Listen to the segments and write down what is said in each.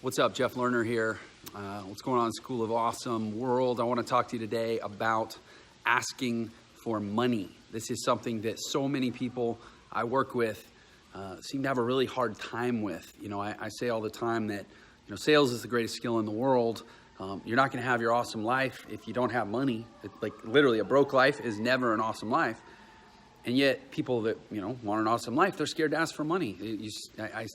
What's up, Jeff Lerner here. What's going on in School of Awesome World? I want to talk to you today about asking for money. This is something that so many people I work with seem to have a really hard time with. You know, I say all the time that, sales is the greatest skill in the world. You're not going to have your awesome life if you don't have money. Like literally, a broke life is never an awesome life. And yet people that, want an awesome life, they're scared to ask for money.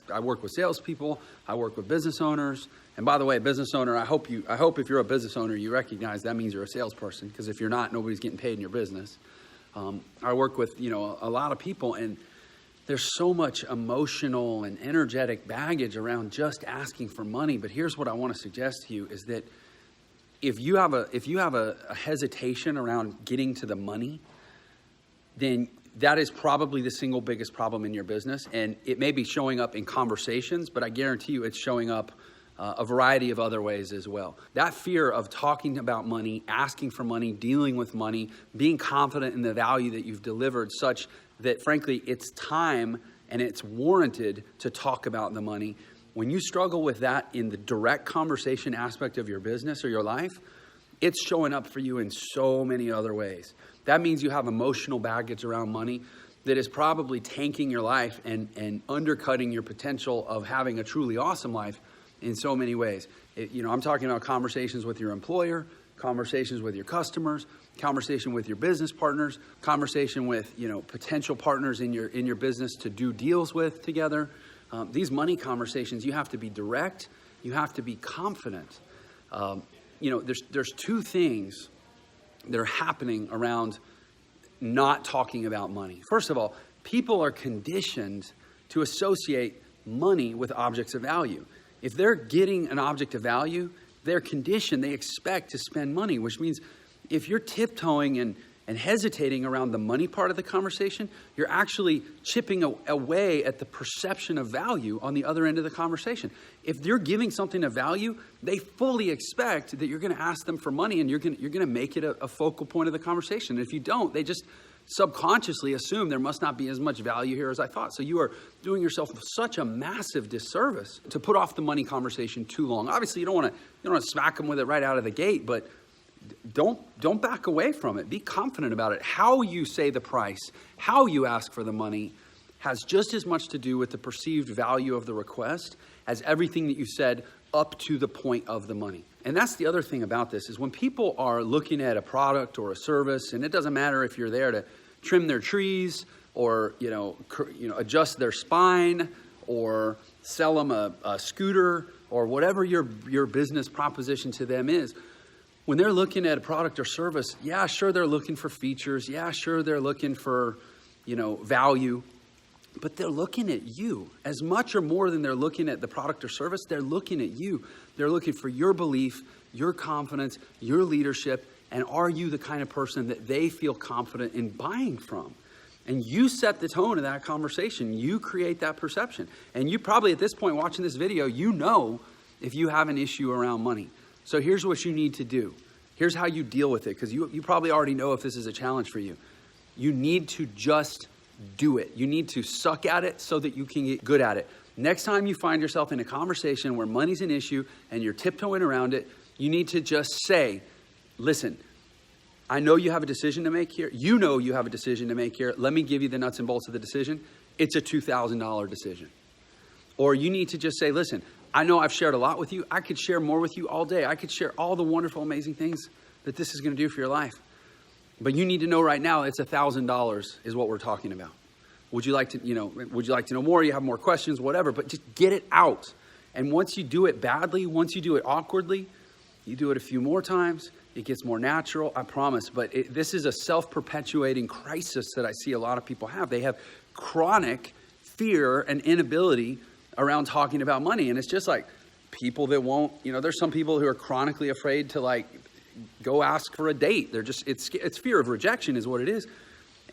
I work with salespeople. I work with business owners. And by the way, business owner, I hope if you're a business owner, you recognize that means you're a salesperson, because if you're not, nobody's getting paid in your business. I work with, a lot of people, and there's so much emotional and energetic baggage around just asking for money. But here's what I want to suggest to you is that if you have a hesitation around getting to the money, then that is probably the single biggest problem in your business. And it may be showing up in conversations, but I guarantee you it's showing up a variety of other ways as well. That fear of talking about money, asking for money, dealing with money, being confident in the value that you've delivered, such that frankly, it's time and it's warranted to talk about the money. When you struggle with that in the direct conversation aspect of your business or your life, it's showing up for you in so many other ways. That means you have emotional baggage around money that is probably tanking your life and undercutting your potential of having a truly awesome life in so many ways. I'm talking about conversations with your employer, conversations with your customers, conversation with your business partners, conversation with, potential partners in your business to do deals with together. These money conversations, you have to be direct. You have to be confident. There's two things that are happening around not talking about money. First of all, people are conditioned to associate money with objects of value. If they're getting an object of value, they're conditioned, they expect to spend money, which means if you're tiptoeing and hesitating around the money part of the conversation, you're actually chipping away at the perception of value on the other end of the conversation. If you're giving something of value, they fully expect that you're going to ask them for money and you're going to make it a focal point of the conversation. And if you don't, they just subconsciously assume there must not be as much value here as I thought. So you are doing yourself such a massive disservice to put off the money conversation too long. Obviously, you don't want to smack them with it right out of the gate, but don't back away from it. Be confident about it. How you say the price, how you ask for the money has just as much to do with the perceived value of the request as everything that you said up to the point of the money. And that's the other thing about this is when people are looking at a product or a service, and it doesn't matter if you're there to trim their trees or, adjust their spine or sell them a scooter or whatever your business proposition to them is. When they're looking at a product or service, yeah, sure, they're looking for features. Yeah, sure, they're looking for, value. But they're looking at you. As much or more than they're looking at the product or service, they're looking at you. They're looking for your belief, your confidence, your leadership, and are you the kind of person that they feel confident in buying from? And you set the tone of that conversation. You create that perception. And you probably, at this point watching this video, if you have an issue around money. So here's what you need to do. Here's how you deal with it, because you probably already know if this is a challenge for you. You need to just do it. You need to suck at it so that you can get good at it. Next time you find yourself in a conversation where money's an issue and you're tiptoeing around it, you need to just say, listen, I know you have a decision to make here. You know you have a decision to make here. Let me give you the nuts and bolts of the decision. It's a $2,000 decision. Or you need to just say, listen, I know I've shared a lot with you. I could share more with you all day. I could share all the wonderful, amazing things that this is going to do for your life. But you need to know right now it's $1,000 is what we're talking about. Would you like to know more? You have more questions, whatever, but just get it out. And once you do it badly, once you do it awkwardly, you do it a few more times, it gets more natural, I promise. But this is a self-perpetuating crisis that I see a lot of people have. They have chronic fear and inability around talking about money. And it's just like people that won't, there's some people who are chronically afraid to go ask for a date. They're just, it's fear of rejection is what it is.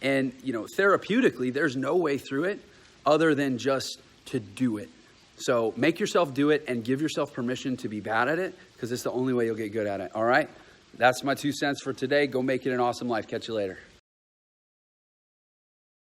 And, therapeutically, there's no way through it other than just to do it. So make yourself do it and give yourself permission to be bad at it, because it's the only way you'll get good at it. All right. That's my 2 cents for today. Go make it an awesome life. Catch you later.